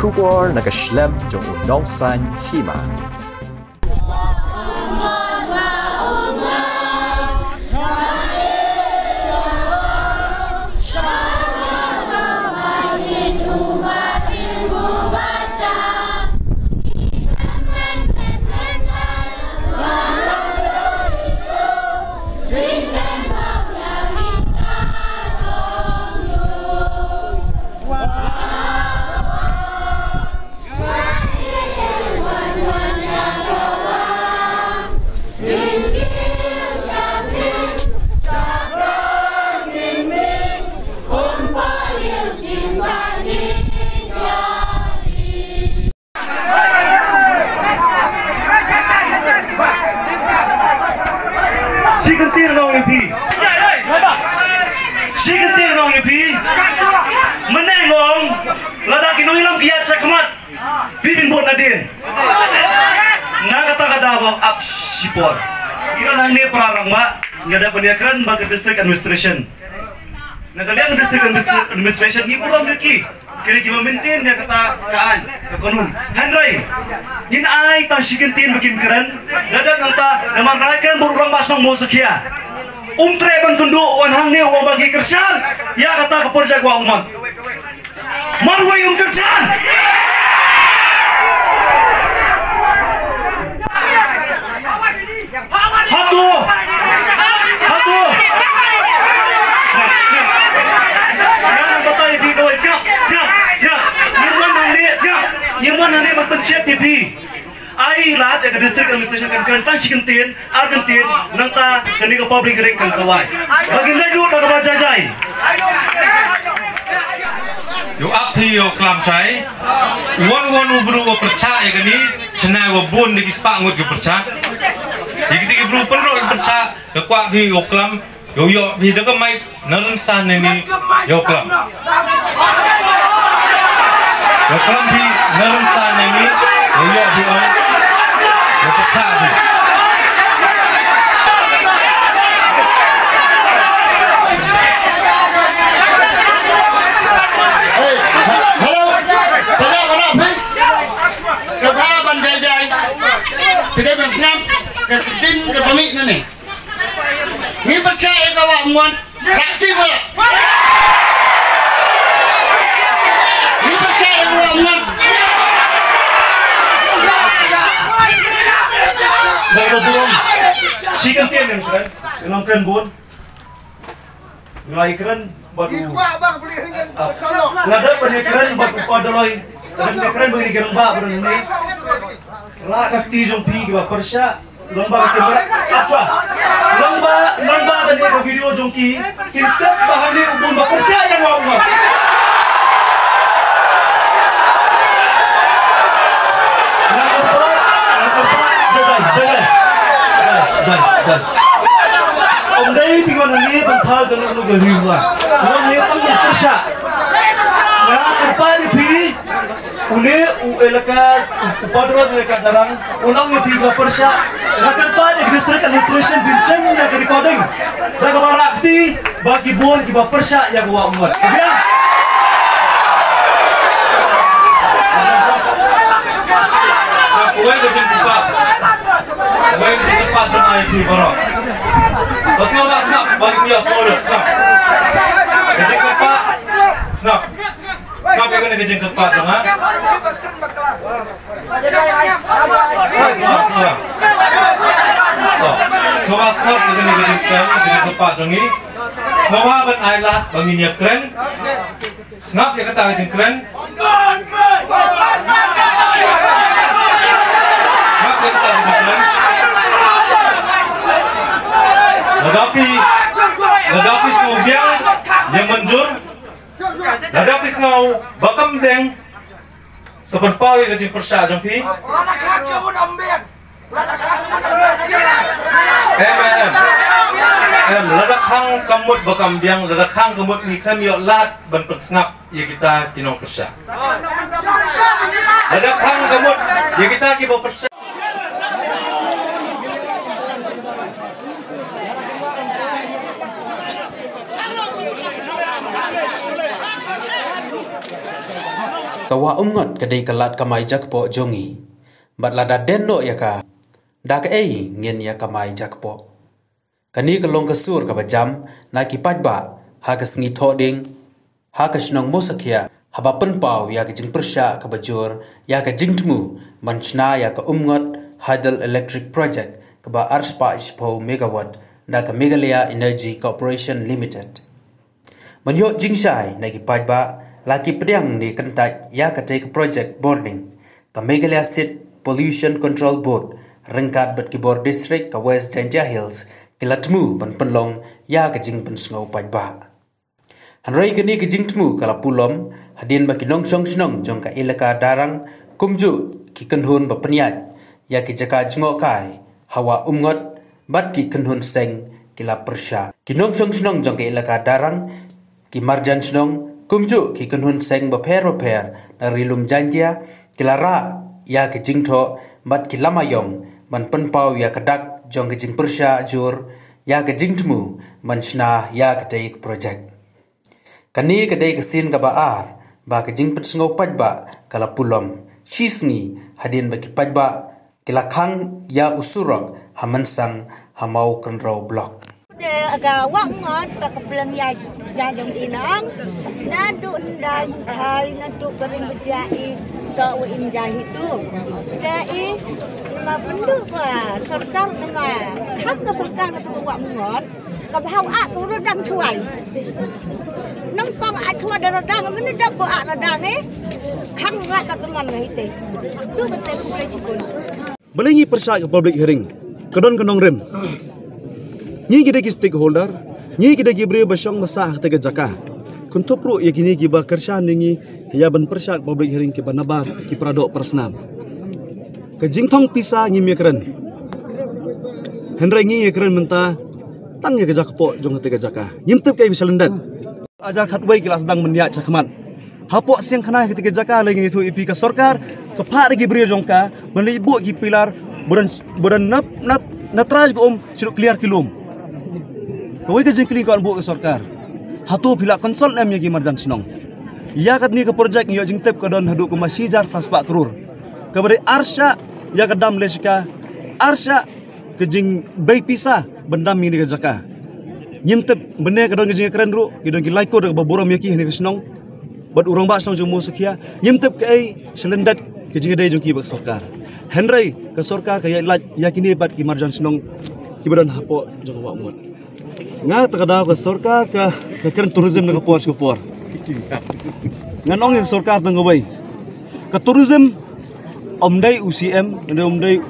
bersyukur nagaslem jong unongsan hima. Menengong ladaki nung ilang kiat sa kamat bibin buat nadin nakata-kata up sipor ina nang ni parang ba ngada paniakran bagi district administration nakaliang district administration ni pulang lagi kini kita maintain dia kata kaan kanun handrai yin ai ta sigentin begin keren dadak nangta naman raikan bururang basnong mo sekia umtre ban tundu wan hang ni wa bagi kersan ya kata keperja gua umat marwai kersan hatu yang kata ibi kau siap Nyaman hanya berpensiap TV. Ai lat ya ke district administration kan kerentang sikentin, argentin, nangta kini ke public ring kan sawai. Baginda juga tak berjajai. Yo api yo kelam cai, wan ubru wa percaya gani, cenai wa bun di kispak ngut ke percaya. Jika tiga bru penro percaya, lekwa pi yo kelam, yo pi dekat mai naransan ini yo kelam. Yo kelam pi naransan ini yo pi on, yo percaya. Kita bersam ke tim ke pamit ni. Ni percaya kawan muan rakti pula. Ni percaya kawan muan. Baru belum. Sikan tiang yang keren, yang keren bun. Nilai keren baru. Nada penyekeran baru pada loy. Keren bagi keren bah baru ni. Lah kakti jom pi ke persya lomba kamera apa lomba tadi ke video jom ki kita bahan ni ubun persya yang mau jai om dai pingon ni bentar dengan lu geriwa orang ni tak persya ya apa ni pi Uni elaka upadro elaka darang unang ni piga persya rakan pa district administration binseng ya ke recording daga barakti bagi bon ki persya ya gua umat kemudian Kuai ke tempat dengan IP baru. Snap bagi dia snap. Kejeng tempat snap. Snap yang kena kejeng tempat dengan. Sobat snap yang kena kejeng tempat dengan. Sobat ban ailah banginnya keren. Snap yang kata kejeng keren. Ladapi semuanya yang menjur, ladapi semua bakam deng, seperpawi kecil persya jompi. Ladak hang kamut bakam biang, ladak hang kamut ni kami lat ban persngap ya kita kinong persya. Ladak hang kamut ya kita kibo persya. kawa umngot kadai kalat kamai jakpo jongi bat lada denno ya ka dak ngin ya kamai jakpo kani kalong kasur ka bajam na ki pajba ha ka sngi thoding ha ka snong mosakia haba penpau ya ka jing persya ka bajur ya ka jingtmu manchna ya ka umngot Hydel Electric Project ka ba arspa ispo megawatt na ka Meghalaya Energy Corporation Limited manyo jingshai na ki pajba laki pedang ni kentat ya ka take project boarding ka Meghalaya State Pollution Control Board rengkat bet ki bor district ka West Jantia Hills kilatmu ban penlong ya ka jing pen sngo pajba hanrai kini ki jing tmu kala pulom hadin ba ki nong song snong jong ka ilaka darang kumju ki kenhun ba penyat ya ki jaka jngo kai hawa umngot bat ki kenhun seng kila persya ki nong song snong jong ka ilaka darang ki marjan snong kumju ki kenhun seng ba pher na rilum jantia kila ra ya ki jingtho bat ki lamayong man penpau ya kadak jong ki jing persya jur ya ki jingtmu man shna ya ka take project kani kadai kesin ka baar ba ka jing petsngo pajba kala pulom shisngi hadin baki pajba kila khang ya usurok hamansang hamau kenro blok de aga wak ngot ka keplem ya jadong inang na du ndai thai na du kering bejai ka win jahi tu dai ma pendu ka sarkar ma khak ka sarkar tu wak ngot ka bhau a tu rodang chuai nang kong a chua de rodang men dak ko a rodang khang la ka teman ngai te du ka te ku le chikun Belengi persya ke public hearing kedon kenong rem ni kita ki stakeholder ni kita ki beri basong masa hak jaka kuntup ru ya kini ki ba kersya ningi ya ban persya public hearing ki banabar ki pradok persnam ke jingthong pisa ngi mekren henry ngi ekren menta tang ya ke jakpo jong hak jaka nyimtep kai bisalendat ajar khatwai kelas dang mendiak chakmat hapok siang khana ketika jaka lagi itu ipi ka sorkar ke phak lagi beri jongka melibu ki pilar budan natraj ko siruk clear kilum kawai ka jeng kling ko anbu ke sorkar hatu pila konsol em yagi marjan sinong ya kat ni ke project yo jeng tep kadon hadu ko masijar faspa krur kabari arsya ya kadam leska arsya ke jeng bay pisa bendam ni ke jaka nyimtep bene kadon ke jeng keren ru kidon ki laiko de baboram yaki ni ke sinong bad urang ba snong jumu sekia nyimtep ke ai selendat ke jeng dai jong ki bak sorkar henry ke sorkar ke ya kini bat ki marjan sinong ki badan hapo jong wa mut nga takada ke sorkar ke keren tourism ke por nganong yang sorkar tang bai ke tourism omdai UCM dan omdai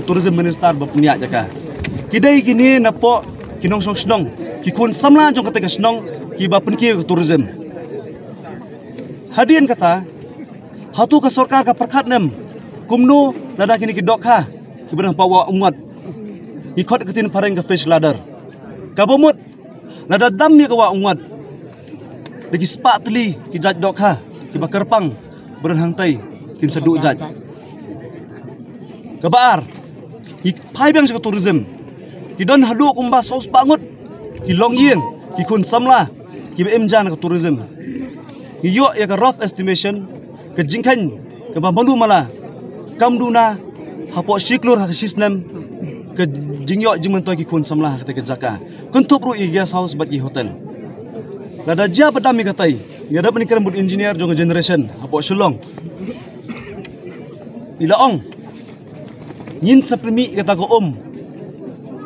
tourism minister bapnia jaka kidai kini napo kinong song snong ki kun samla jong kata ke snong ki bapen ki ke tourism hadin kata hatu ke sorkar ka perkhat nem kumno lada kini ki dokha ki berang pawa umat ikot ketin pareng ke fish ladder kabomut lada dam ya kawa umat lagi spak teli ki jaj dokha ki bakerpang berang hangtai kin seduk jaj kabar ki pai bang ke tourism ki don hadu kumba sos bangut ki long yeng ki kun samla ki emjan ke tourism yo ya ka rough estimation ke jingkan ke bamalu mala kamduna hapo siklur hak sistem ke jingyo jimentoy ki kun samla hak ke jaka kuntup ru guest house bat ki hotel lada ja padami katai ya da penikiran bud engineer jong generation hapo sulong ilaong nyin saprimi kata ko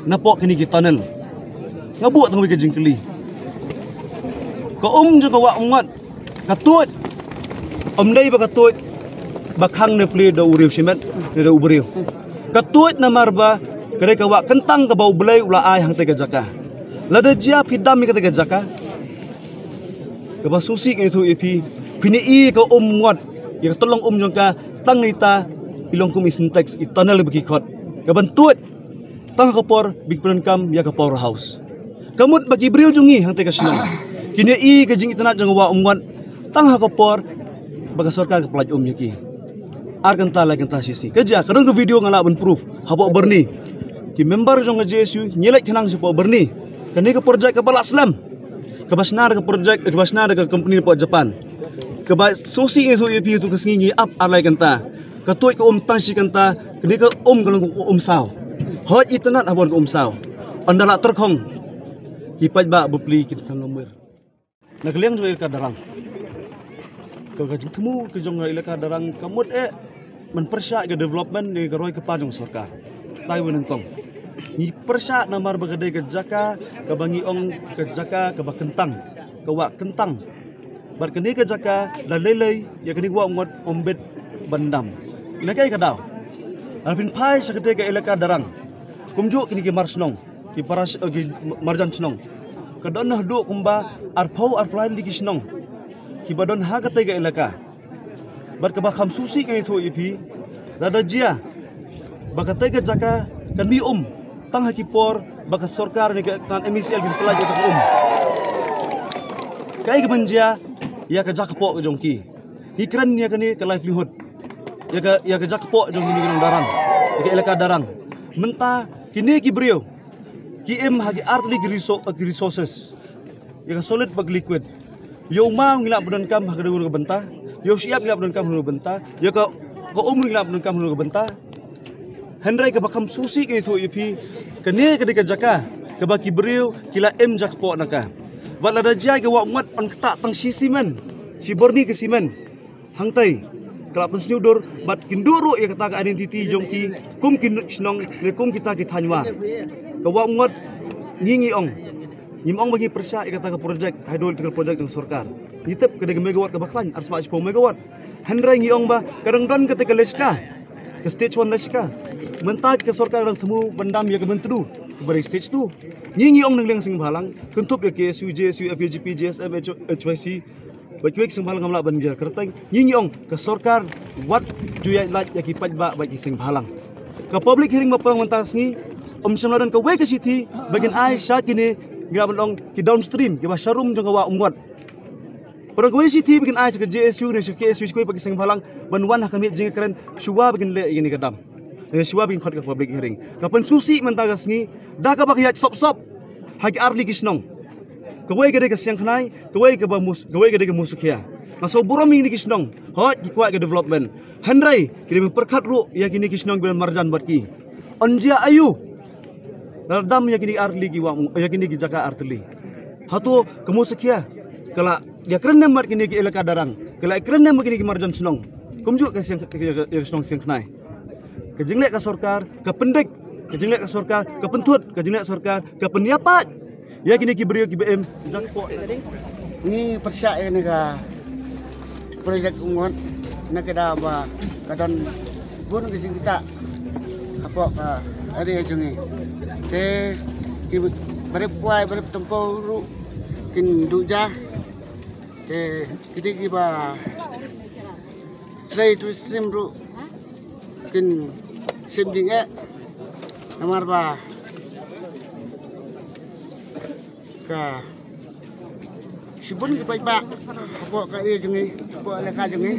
napo kini ki tunnel ngabu tang ke jingkeli ko jong wa umat katut omdai ba katut bakhang ne ple da uriu simet ne da uberiu katut na marba kare ka wa kentang ka bau belai ula ai hang te ka jaka lada jia phidam mi ka te ka jaka ka ba susi ke tu ipi pini i ka ngot ya tolong jong ka tang nita ilong kum isintex i tunnel bagi khot ka bantut tang ka por big kam ya ka power house kamut bagi briu jungi hang te ka sinong kini i ka jing itanat jong wa ngot tang hakopor baga sorkar ke pelaj yaki arganta la ganta sisi kerja kadang ke video ngala ben proof habo berni ki member jong JSU nyelek kenang sipo berni kani ke project ke balak slam ke basnar ke project ke basnar ke company po Japan keba sosi itu UAP itu kesengi up arlai kanta katoi ke tangsi kanta kini ke kalau sao hot itanat habon ke sao andala terkong kipat ba beli kita nomor nak liang jo ilka darang kau kajing temu ke jong ilka darang kamut menpersya ke development ni ke roi ke pajong sorka Taiwan kong ni persya namar bagadai ke jaka ke bangi ong ke jaka ke bakentang ke wak kentang bar kini ke jaka la lelei ya kini wa ngot ombet bandam ina kai kadau alpin pai sakete ke ilka darang kumju kini ke marsnong ki paras ki marjan snong kadon nah do kumba arpau arplai ligi snong ki badon ha kate ke ilaka bar ke bakham susi kini thu ipi dada jia bakate ke jaka kan mi tang hakipor baka sorkar ni kan MCL gin pelaj ke kai ke menjia ya ke jakpo ke jongki hikran ya kani ke livelihood ya ke jakpo jong ni kan darang ke ilaka darang menta kini ki brio ki hagi artli resources ya ke solid bag liquid yo mau ngilap budan kam hak ke benta yo siap ngilap budan kam ke benta ya ke ngilap budan kam ke benta Hendrai ke bakam susi ke itu ipi kene ke dekat jaka ke baki beriu kila jakpo naka wala da jai ke wa mat on ketak tang simen si borni ke simen hangtai kala pensniudur bat kinduru ya kata ke identity jongki kum kin snong ne kum kita ki thanwa ke wa mat ngingi ong nyimong bagi persya ya kata ke projek hydroelectric project yang sorkar nitep ke 3 megawatt ke baklan arsma 10 megawatt Hendrai ngiong ba kadang don ketika leska ke stage 1 leska mentak ke sorkar orang temu bandam ya ke mentedu beri stage tu nyingi ong nang sing balang kuntup ya KSU JSU FGP JSM HYC baik sing balang ngamla banjir kerteng nyingi ong ke sorkar wat juya lat ya ki pajba bagi sing balang ke public hearing mapang mentas ngi samladan ke we ke city bagian ai sya kini ngam ong ki downstream ke basharum jong wa umwat Perang kau city bikin ai ke JSU ni KSU kau bagi sing balang banwan hakami jing keren shuwa bikin le ini kadam Siwa bin khot ke public hearing. Kapan susi mentagas ni, dah ka bakyat sop hagi arli kisnong. Kawai gede ke siang khnai, kawai gede ke musukia. Kaso buromi ni kisnong, hot kuat ke development. Hendrai kini perkat ru ya kini kisnong bilan marjan barki. Onjia ayu. Dam ya kini arli giwa ya kini jaka artli. Hatu ke musukia. Kala ya keren nemar kini ke elaka darang. Kala keren nemar kini ke marjan snong. Kumju ke siang ke snong siang khnai. Kejinglek ke sorkar, ke pendek, kejinglek ke sorkar, ke pentut, kejinglek sorkar, ke penyapat. Ya kini ki beriu ki BM jakpo. Ni persya ni ka projek ungon nak ada ba kadon bun ke kita apa ka ari jungi. Te ki bare puai bare tempo ru kin duja. Te kita ki ba trade sim ru kin simding namar ba ka sibun ki pa apa ka ri jengi apa le ka jengi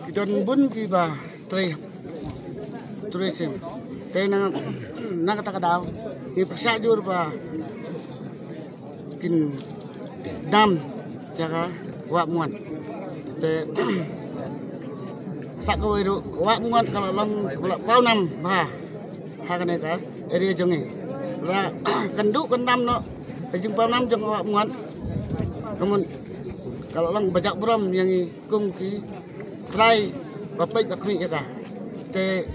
kidon bun ki ba tourism te nang kata daw ni persajur ba kin dam jaga wa muan te sak ko ru wa muan kalau long pau nam ba ha ka ne ka area jengi la kendu kendam no jeng pau nam jeng wa muan kemun kalau long bajak brom yang kum ki try bapai ka kri ka te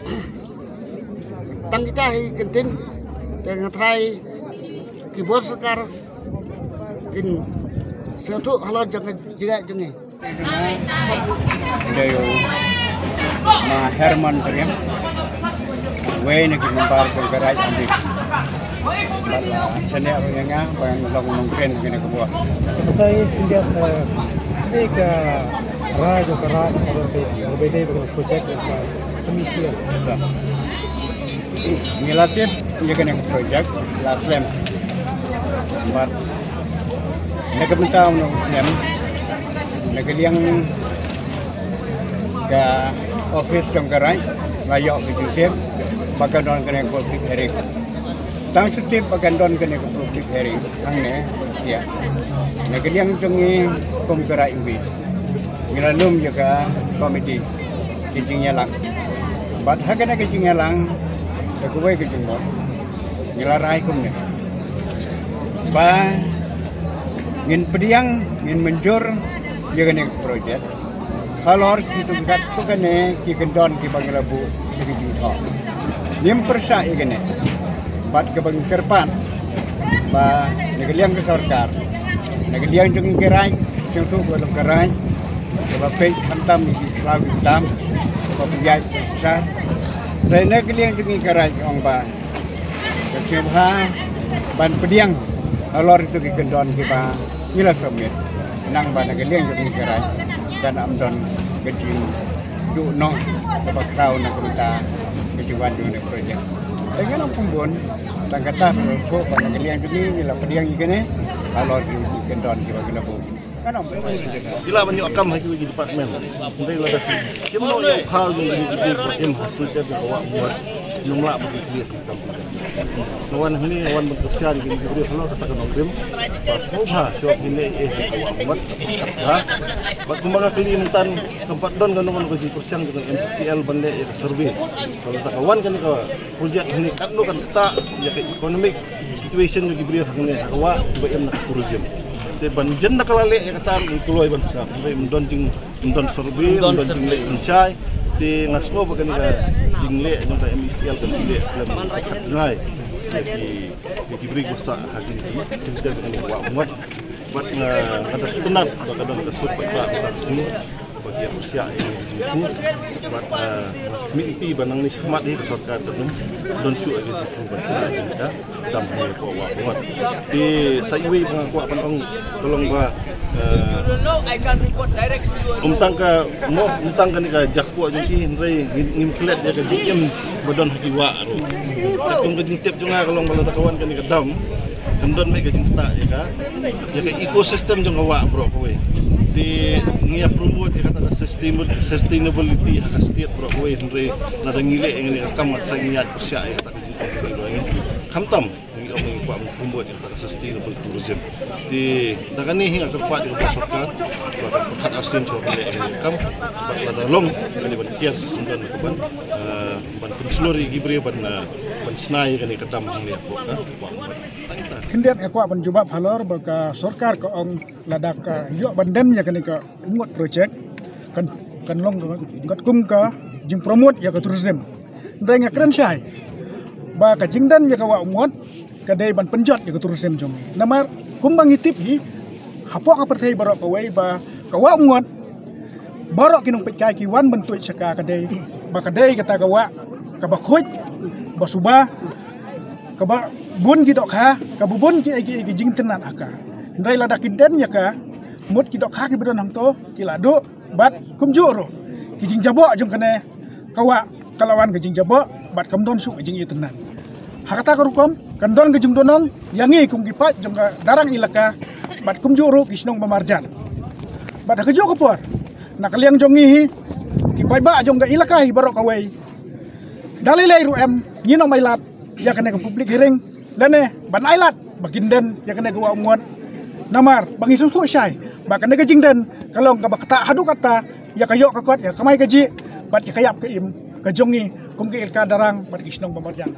tang kita hi kentin te try ki bos sekar in setu halal jangan juga jengi Dayo ma Herman Karim way na ginumpar ko garay ambi bala sanya nga bang long nongken gina ko buat patay hindi ka rajo karat berbeda dengan projek komisi ngilatip ya kena projek la slam but nagabuntaw ng slam nagaliang ka office ng garay layo bitin pagkandon kena public hearing tang sutip pagkandon kena public hearing ang ne ya. Nagaliang jongi komikara imbi. Ngilalum juga komiti kijingnya lang. Bat hagana kijingnya lang. Takuway kijing mo. Ngilaray kum ne. Ba ngin pediang ngin menjur jaga ne projek. Halor kita kat tu kene ki gendon ki Banglabu ki kijing tho. Nim persa igene. Bat ke bangkerpan. Ba nagaliang ke sarkar. Nagaliang jongi kerai sing tu ko kerai. Ba pe hantam ki lagu tam. Ba piyai besar. Dari nagaliang jongi kerai ong ba. Kesibha ban pediang alor itu ki gendon ki ba ila somit nang ba nagaliang jongi kerai dan amdon gejing du no ba krau na kumita kejuan du projek. Dengan pumbon tang kata so ba nagaliang jongi ila pediang igene alor ki gendon ki ba gelabu. Ila banyak akam lagi di departemen. Nanti lah dah. Semua yang kau yang di hasil dia bawa buat jumlah begitu. Kawan ini kawan berkesian di diberi kalau katakan orang pas mubah siap ini buat ha. Bak kumbaga kalimantan tempat don ganungan bagi persiang dengan MCL bande survey. Kalau tak kawan kan ke projek ini kan kita ya economic situation yang diberi hak ini kawa BM nak tourism. Ban jen nak lale yang kata kuloi ban skap mendon jing mendon survey mendon jing le insyai di ngaslo bagan ka jing le jong ka MCL kan le ngai di beri masa hakim cinta dengan buat buat ada sunan kadang ada sud pak sini bagi usia ini buat mimpi banang ni khmat ni sarkar don su agi tu ya dam hai ko buat di saiwi pengaku panong tolong ba umtang ka ni ka jakpo jki nrei ngimklet dia ka jikem badon hakiwa ro kung ka jingtep junga kalong bala kawan ka ni ka dam kendon me ka jingta ya ka ekosistem jong kawa bro kowe di ngia promote kata sustainability hak state bro kowe nrei nadangile ngene kam mat ngiat persya kata kamtam ngi omong pa promote kata sustainable tourism di dagani hinga kerpat di sarkar hak asin so bile kam pada long ini ban kier singkan ban ban penslori gibre ban snai kani katam ni ko ka Kendian ekwa penjubab halor baka sarkar ko ong ladak yo banden ya kani ka ingot projek kan long gat kum ka jing promote ya ka tourism ndai ngakren syai ba ka jingdan ya ka wa umot ka dei ban penjot ya ka tourism jom namar kumbang hitip hi hapok ka perthai barok ka wei ba ka wa umot barok kinong pekai ki wan bentuk saka ka dei ba ka dei kata ka wa ka ba khoj ba suba ka ba bun ki dok ha ka bubun ki jing tenan aka ndai ladak kiden ya ka mut ki dok ha ki bedon hamto ki lado bat kum juro ki jing jabo jom kene kawa kalawan ke jing jabo bat kamdon su jing i tenan hakata ka rukom kandon ke jing donong yangi kum ki pat jom ka darang ilaka bat kum juro ki snong pamarjan bat ka jo kapor nakaliang jongi hi ki bai ba jom ka ilaka hi barok kawai dalilai ruem nyinong mailat ya kena ke publik hiring lene ban ailat baginden ya kena ke wa umot namar bangi susu syai ba kena ke jingden kalau ka bakta hadu kata ya kayo ka kot ya kamai gaji bat ya kayap ke im ke jongi kum ke ilka darang bat kisnong pamarjan